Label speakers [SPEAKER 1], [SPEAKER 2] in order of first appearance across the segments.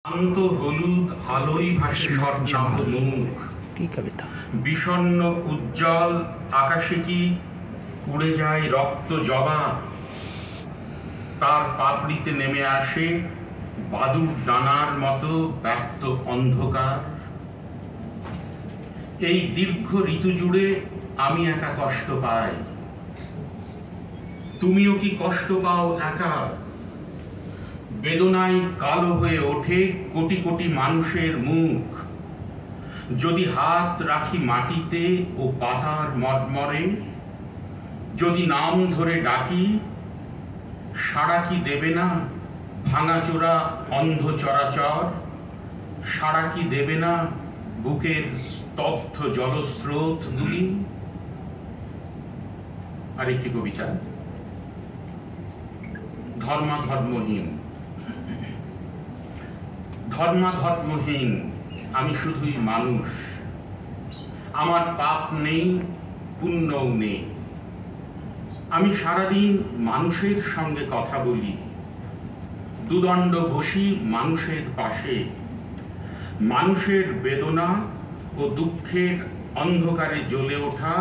[SPEAKER 1] শান্ত হলুদ আলোয় ভাসে স্বর্ণাভ মুখ, বিষণ্ণ উজ্জ্বল আকাশে কি উড়ে যায় রক্ত জবা। তার পাপড়িতে নেমে আসে বাদুড় ডানার মতো ব্যক্ত অন্ধকার। এই দীর্ঘ ঋতু জুড়ে আমি একা কষ্ট পাই। তুমিও কি কষ্ট পাও একা? বেদনায় কালো হয়ে ওঠে কোটি কোটি মানুষের মুখ। যদি হাত রাখি মাটিতে ও পাতার মর্মরে, যদি নাম ধরে ডাকি, সাড়া কি দেবে না ভাঙাচোরা অন্ধ চরাচর? সাড়া কি দেবে না বুকের স্তব্ধ জলস্রোতগুলি? আরেকটি কবিতা। ধর্মাধর্মহীন। ধর্মাধর্মহীন আমি শুধুই মানুষ। আমার পাপ নেই, পুণ্যও নেই। আমি সারাদিন মানুষের সঙ্গে কথা বলি, দুদণ্ড বসি মানুষের পাশে। মানুষের বেদনা ও দুঃখের অন্ধকারে জ্বলে ওঠা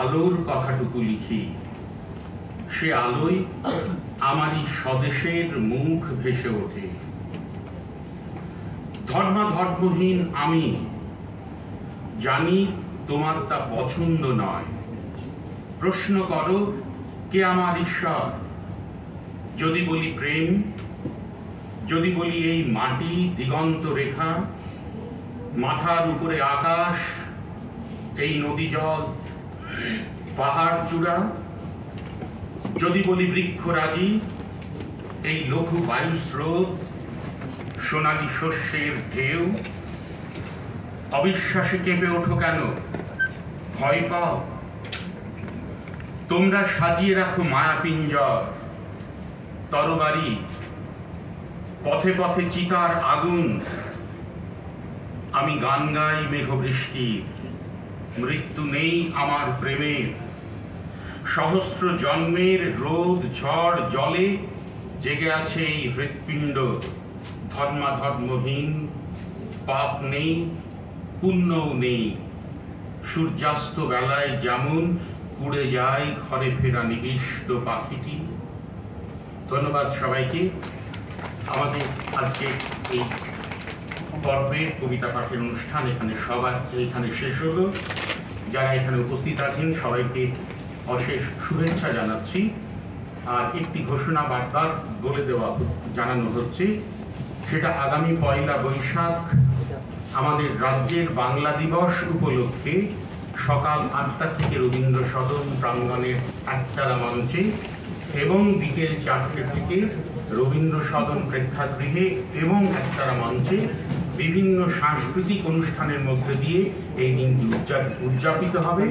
[SPEAKER 1] আলোর কথাটুকু লিখি। সে আলোয় আমারই স্বদেশের মুখ ভেসে ওঠে। ধর্মাধর্মহীন আমি জানি তোমার তা পছন্দ নয়। প্রশ্ন করো কে আমার ঈশ্বর? যদি বলি প্রেম, যদি বলি এই মাটি দিগন্ত রেখা, মাথার উপরে আকাশ, এই নদী জল পাহাড় চূড়া, যদি বলি বৃক্ষরাজি, এই লঘু বায়ু স্রোত, সোনালী শস্যের ঢেউ, অবিশ্বাসে কেঁপে ওঠো কেন? ভয় পাও? তোমরা সাজিয়ে রাখো মায়াপিঞ্জর, তরবারি, পথে পথে চিতার আগুন। আমি গান গাই মেঘবৃষ্টির, মৃত্যু নেই আমার প্রেমের। সহস্র জন্মের রোদ ঝড় জলে জেগে আছে এই হৃৎপিণ্ড। ধর্মাধর্মহীন, পাপ নেই, পুণ্যও নেই। সূর্যাস্ত বেলায় যেমন উড়ে যায় ঘরে ফেরা নিবিষ্ট পাখিটি। ধন্যবাদ সবাইকে। আমাদের আজকে এই পর্বের কবিতা পাঠের অনুষ্ঠান এখানে শেষ হলো। যারা এখানে উপস্থিত আছেন সবাইকে অশেষ শুভেচ্ছা জানাচ্ছি। আর একটি ঘোষণা বারবার বলে জানানো হচ্ছে, সেটা আগামী 1 বৈশাখ আমাদের রাজ্যের বাংলা দিবস উপলক্ষে সকাল 8টা থেকে রবীন্দ্র সদন প্রাঙ্গণের একতারা মঞ্চে এবং বিকেল 4টে থেকে রবীন্দ্র সদন প্রেক্ষাগৃহে এবং একতারা মঞ্চে বিভিন্ন সাংস্কৃতিক অনুষ্ঠানের মধ্যে দিয়ে এই দিনটি উদযাপিত হবে।